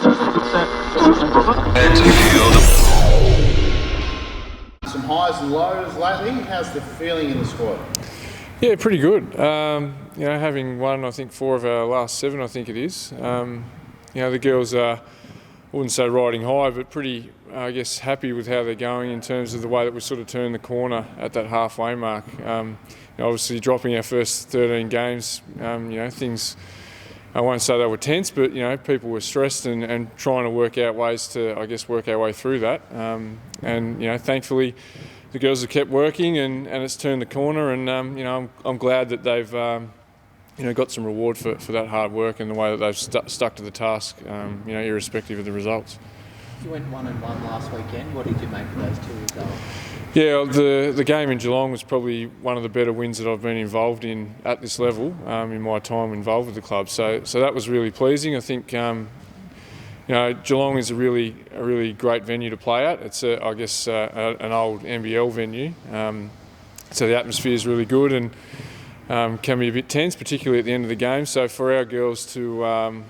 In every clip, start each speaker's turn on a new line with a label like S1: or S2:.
S1: Some highs and lows lately. How's the feeling in the squad?
S2: Yeah, pretty good. Having won, I think, 4 of our last 7, I think it is. The girls are, I wouldn't say riding high, but pretty, I guess, happy with how they're going in terms of the way that we sort of turned the corner at that halfway mark. Obviously, dropping our first 13 games, things, I won't say they were tense, but, people were stressed and trying to work out ways to, I guess, work our way through that. Thankfully, the girls have kept working and it's turned the corner, and I'm glad that they've got some reward for that hard work and the way that they've stuck to the task, irrespective of the results.
S3: You went 1-1 last weekend. What did you make of those 2 results?
S2: Yeah, the game in Geelong was probably one of the better wins that I've been involved in at this level in my time involved with the club. So that was really pleasing. I think Geelong is a really great venue to play at. It's an old NBL venue, so the atmosphere is really good and can be a bit tense, particularly at the end of the game. So for our girls to,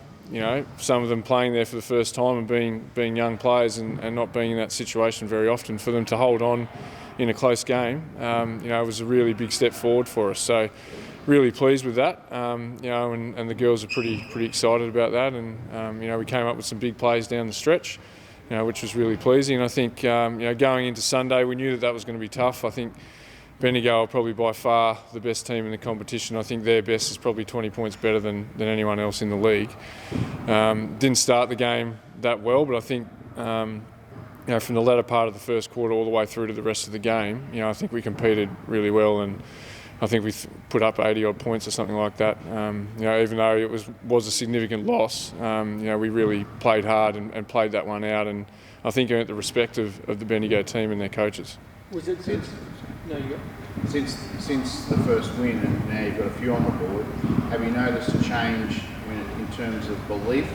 S2: some of them playing there for the first time and being young players and not being in that situation very often, for them to hold on in a close game, was a really big step forward for us. So really pleased with that, and the girls are pretty excited about that. And we came up with some big plays down the stretch, which was really pleasing. And I think going into Sunday, we knew that was going to be tough. I think Bendigo are probably by far the best team in the competition. I think their best is probably 20 points better than anyone else in the league. Didn't start the game that well, but I think from the latter part of the first quarter all the way through to the rest of the game, I think we competed really well, and I think we put up 80 odd points or something like that. Even though it was a significant loss, we really played hard and played that one out, and I think earned the respect of the Bendigo team and their coaches.
S3: Was it since? No, you go.
S1: Since the first win, and now you've got a few on the board, have you noticed a change in terms of belief?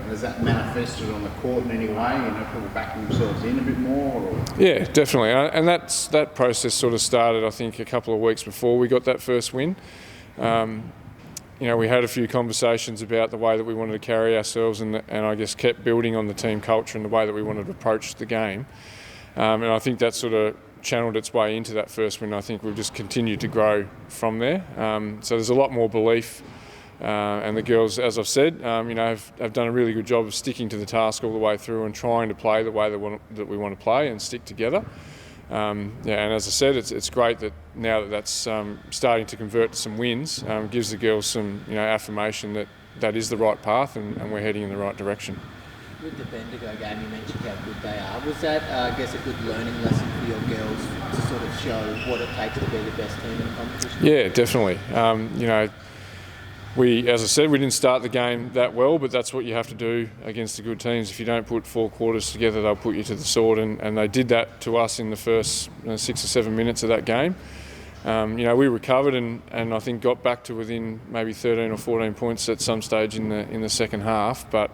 S1: Has that manifested on the court in any way? People backing themselves in a bit more? Or?
S2: Yeah, definitely. And that process sort of started, I think, a couple of weeks before we got that first win. We had a few conversations about the way that we wanted to carry ourselves, and I guess kept building on the team culture and the way that we wanted to approach the game. And I think that sort of channeled its way into that first win. I think we've just continued to grow from there. So there's a lot more belief, and the girls, as I've said, have done a really good job of sticking to the task all the way through and trying to play the way that we want to play and stick together. And as I said, it's great that now that's starting to convert to some wins, gives the girls some affirmation that is the right path and we're heading in the right direction.
S3: With the Bendigo game, you mentioned how good they are. Was that, I guess, a good learning lesson for your girls to sort of show what it takes to be the best team in the competition?
S2: Yeah, definitely. As I said, we didn't start the game that well, but that's what you have to do against the good teams. If you don't put 4 quarters together, they'll put you to the sword, and they did that to us in the first 6 or 7 minutes of that game. We recovered and I think got back to within maybe 13 or 14 points at some stage in the second half, but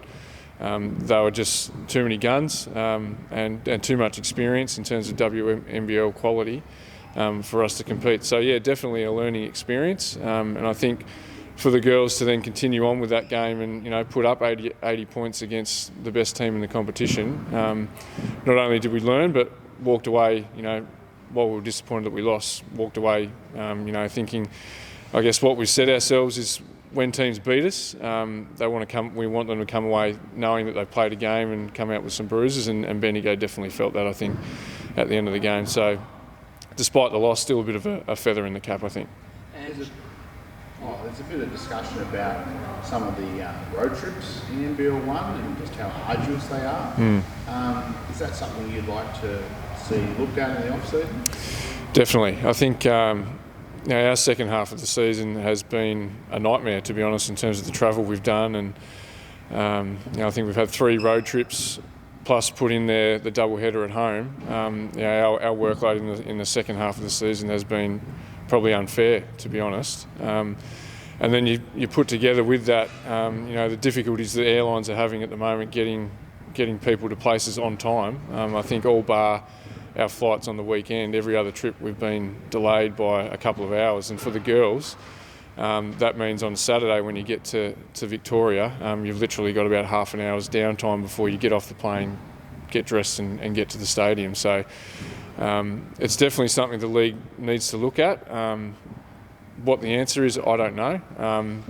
S2: they were just too many guns and too much experience in terms of WNBL quality for us to compete. So yeah, definitely a learning experience, and I think for the girls to then continue on with that game and put up 80 points against the best team in the competition, not only did we learn but walked away, while we were disappointed that we lost, walked away thinking, I guess what we set ourselves is when teams beat us, we want them to come away knowing that they've played a game and come out with some bruises, and Bendigo definitely felt that, I think, at the end of the game. So despite the loss, still a bit of a feather in the cap, I think.
S1: There's a bit of discussion about some of the road trips in NBL 1 and just how arduous they are. Is that something you'd like to see looked at in the off-season?
S2: Definitely. I think our second half of the season has been a nightmare, to be honest, in terms of the travel we've done. And I think we've had 3 road trips plus put in there the double header at home. Our workload in the second half of the season has been probably unfair, to be honest. And then you put together with that, the difficulties that airlines are having at the moment getting people to places on time. I think all bar our flights on the weekend, every other trip we've been delayed by a couple of hours. And for the girls, That means on Saturday when you get to Victoria, you've literally got about half an hour's downtime before you get off the plane, get dressed and get to the stadium. So it's definitely something the league needs to look at. What the answer is, I don't know.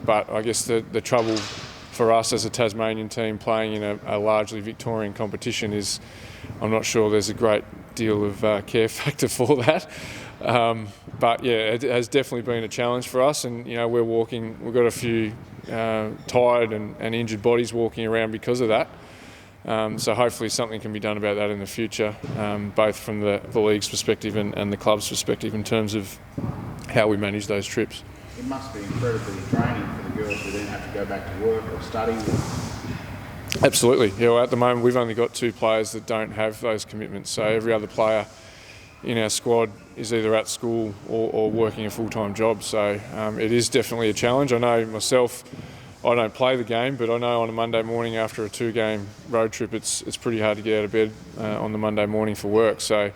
S2: But I guess the trouble for us as a Tasmanian team playing in a largely Victorian competition is I'm not sure there's a great deal of care factor for that. But yeah, it has definitely been a challenge for us, and we've got a few tired and injured bodies walking around because of that. So hopefully something can be done about that in the future, both from the league's perspective and the club's perspective in terms of how we manage those trips.
S1: It must be incredibly draining for the girls who then have to go back to work or study.
S2: Absolutely. Yeah, well, at the moment we've only got 2 players that don't have those commitments. So every other player in our squad is either at school or working a full-time job. So it is definitely a challenge. I know myself, I don't play the game, but I know on a Monday morning after a 2-game road trip, it's pretty hard to get out of bed on the Monday morning for work. So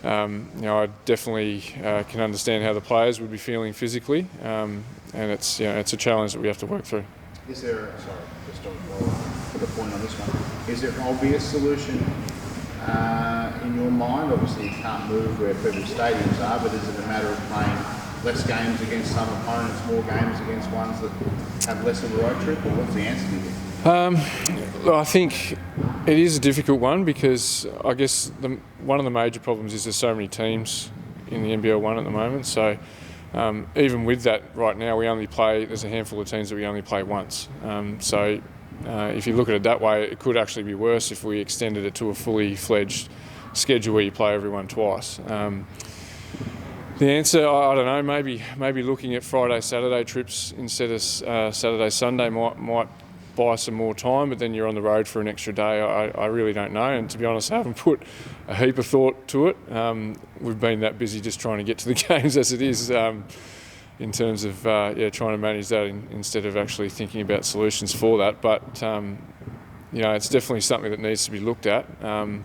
S2: I definitely can understand how the players would be feeling physically, and it's a challenge that we have to work through.
S1: Is there, just to put a point on this one, is there an obvious solution in your mind? Obviously you can't move where people's stadiums are, but is it a matter of playing less games against some opponents, more games against ones that have less of a road trip, or what's the answer to this?
S2: I think it is a difficult one because I guess one of the major problems is there's so many teams in the NBL 1 at the moment. So even with that, right now there's a handful of teams that we only play once. So if you look at it that way, it could actually be worse if we extended it to a fully fledged schedule where you play everyone twice. The answer, I don't know, maybe looking at Friday, Saturday trips instead of Saturday, Sunday might buy some more time, but then you're on the road for an extra day. I really don't know, and to be honest, I haven't put a heap of thought to it. We've been that busy just trying to get to the games as it is, in terms of trying to manage that instead of actually thinking about solutions for that. But it's definitely something that needs to be looked at, and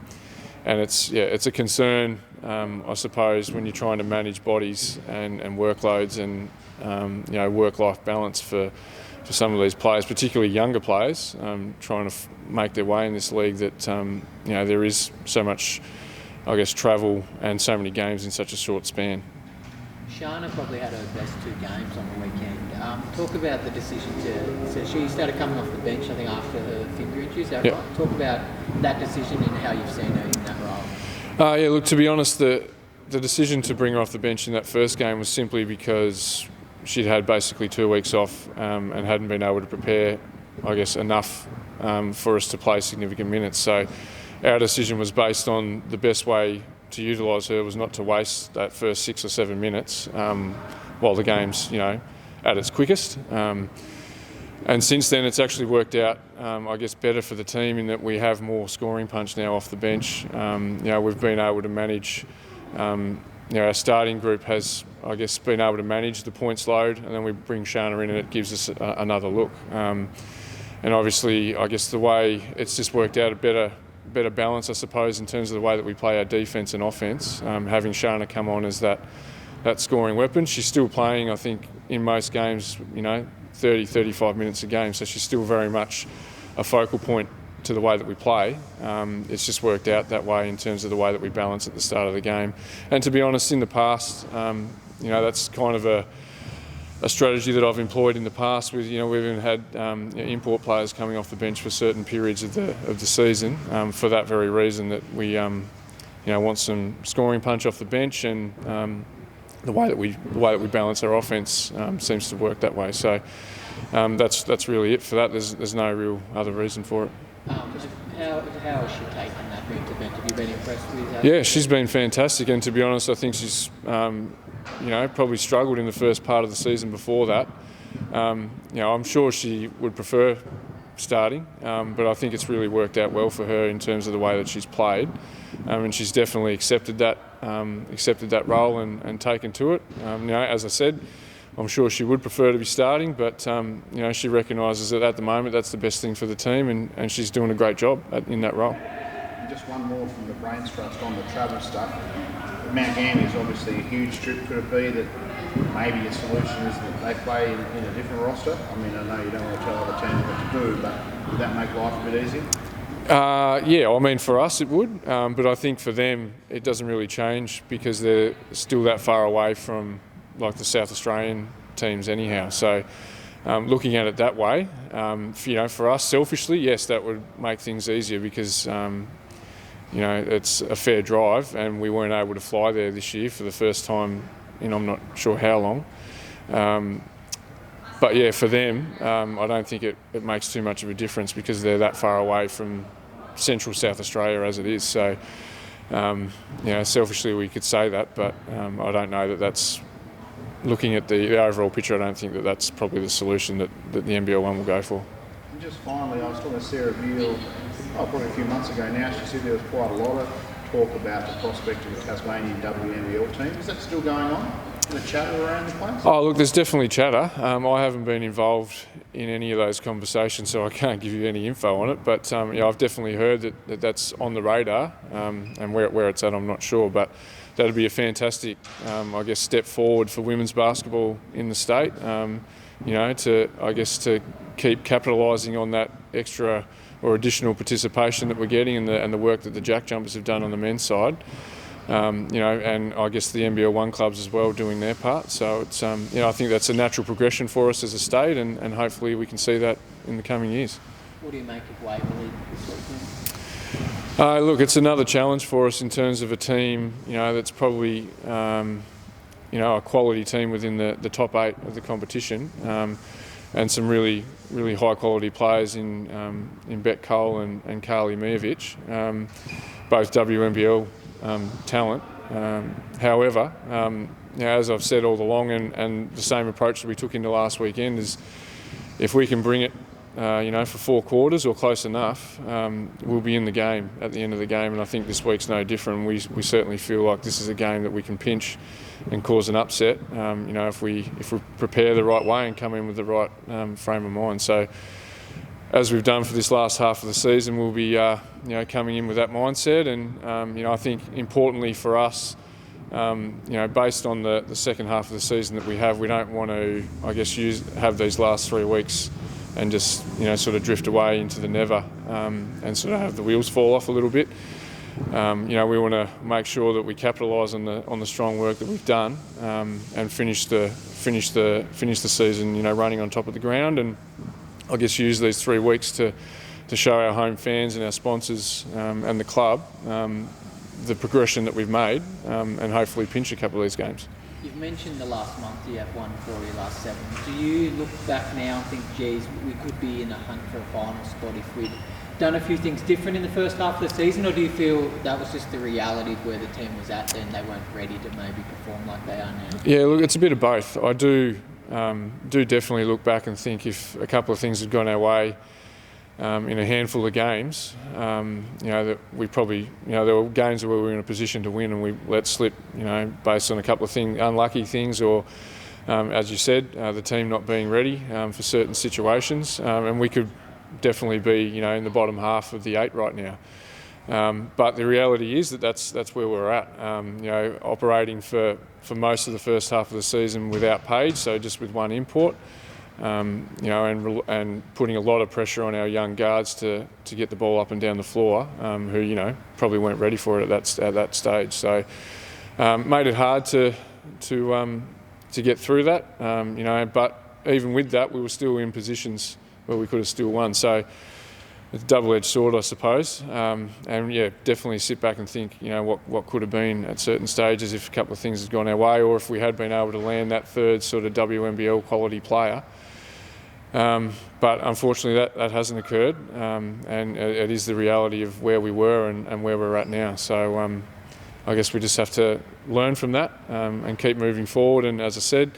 S2: it's a concern, I suppose, when you're trying to manage bodies and workloads and work-life balance for some of these players, particularly younger players, trying to make their way in this league, that there is so much, I guess, travel and so many games in such a short span.
S3: Shana probably had her best 2 games on the weekend. Talk about the decision so she started coming off the bench, I think, after her finger injury, is that
S2: Yep.
S3: right? Talk about that decision and how you've seen her in that role.
S2: Look, to be honest, the decision to bring her off the bench in that first game was simply because she'd had basically 2 weeks off and hadn't been able to prepare, I guess, enough for us to play significant minutes. So our decision was based on the best way to utilise her was not to waste that first 6 or 7 minutes while the game's, at its quickest. And since then, it's actually worked out, I guess, better for the team in that we have more scoring punch now off the bench. We've been able to manage. Our starting group has, I guess, been able to manage the points load, and then we bring Shana in and it gives us another look. And obviously, I guess the way it's just worked out a better balance, I suppose, in terms of the way that we play our defence and offence. Having Shana come on as that scoring weapon. She's still playing, I think, in most games, 30, 35 minutes a game, so she's still very much a focal point to the way that we play. It's just worked out that way in terms of the way that we balance at the start of the game. And to be honest, in the past, that's kind of a strategy that I've employed in the past. We've even had import players coming off the bench for certain periods of the season for that very reason, that we want some scoring punch off the bench, and the way that we balance our offence seems to work that way. So that's really it for that. There's no real other reason for it.
S3: How has she taken that move to bench? Have you been impressed with her?
S2: Yeah, she's been fantastic, and to be honest, I think she's probably struggled in the first part of the season before that. I'm sure she would prefer starting, but I think it's really worked out well for her in terms of the way that she's played, and she's definitely accepted that role and taken to it. As I said, I'm sure she would prefer to be starting, but she recognises that at the moment that's the best thing for the team, and she's doing a great job in that role.
S1: And just one more from the Brains Trust on the travel stuff. Mount Gann is obviously a huge trip. Could it be that maybe a solution is that they play in a different roster? I mean, I know you don't want to tell other teams what to do, but would that make life a bit easier?
S2: Yeah, I mean, for us it would, but I think for them it doesn't really change because they're still that far away from like the South Australian teams anyhow. So looking at it that way, for us selfishly, yes, that would make things easier because it's a fair drive and we weren't able to fly there this year for the first time in I'm not sure how long. But yeah, for them, I don't think it makes too much of a difference because they're that far away from central South Australia as it is. So, selfishly we could say that, but I don't know that that's, looking at the overall picture, I don't think that that's probably the solution that the NBL one will go for.
S1: And just finally, I was talking to Sarah Beale probably a few months ago now. She said there was quite a lot of talk about the prospect of the Tasmanian WNBL team. Is that still going on? The chatter around the place?
S2: Oh, look, there's definitely chatter. I haven't been involved in any of those conversations, so I can't give you any info on it. But I've definitely heard that's on the radar, and where it's at, I'm not sure. But that'd be a fantastic, step forward for women's basketball in the state. To keep capitalising on that extra or additional participation that we're getting and the work that the Jack Jumpers have done on the men's side. And I guess the NBL 1 clubs as well doing their part. So it's, I think that's a natural progression for us as a state, and hopefully we can see that in the coming years.
S3: What do you make of Waverley this weekend?
S2: Look, it's another challenge for us in terms of a team, that's probably, a quality team within the top 8 of the competition, and some really, really high quality players in Bet Cole and Carly Mijovic, both WNBL talent. However, as I've said all along, and the same approach that we took into last weekend is, if we can bring it, for 4 quarters or close enough, we'll be in the game at the end of the game. And I think this week's no different. We certainly feel like this is a game that we can pinch and cause an upset. If we prepare the right way and come in with the right frame of mind. So, as we've done for this last half of the season, we'll be coming in with that mindset, and I think importantly for us, based on the second half of the season that we have, we don't want to have these last 3 weeks and just sort of drift away into the never, and sort of have the wheels fall off a little bit. We want to make sure that we capitalise on the strong work that we've done, and finish the season running on top of the ground, and use these 3 weeks to show our home fans and our sponsors and the club the progression that we've made, and hopefully pinch a couple of these games.
S3: You've mentioned the last month you have won 4 of your last 7. Do you look back now and think, geez, we could be in a hunt for a final spot if we'd done a few things different in the first half of the season, or do you feel that was just the reality of where the team was at and they weren't ready to maybe perform like they are now? Yeah,
S2: look, it's a bit of both. I do definitely look back and think if a couple of things had gone our way in a handful of games, that we probably, there were games where we were in a position to win and we let slip, based on a couple of unlucky things, or as you said, the team not being ready for certain situations, and we could definitely be, in the bottom half of the 8 right now. But the reality is that's where we're at. Operating for most of the first half of the season without Paige, so just with one import, and putting a lot of pressure on our young guards to get the ball up and down the floor, who probably weren't ready for it at that stage. So made it hard to get through that. But even with that, we were still in positions where we could have still won. So it's a double-edged sword, I suppose. Definitely sit back and think, what could have been at certain stages if a couple of things had gone our way, or if we had been able to land that third sort of WNBL quality player. But unfortunately, that hasn't occurred, and it is the reality of where we were and where we're at now. So I guess we just have to learn from that and keep moving forward. And as I said,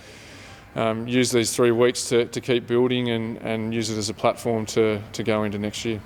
S2: use these 3 weeks to keep building and use it as a platform to go into next year.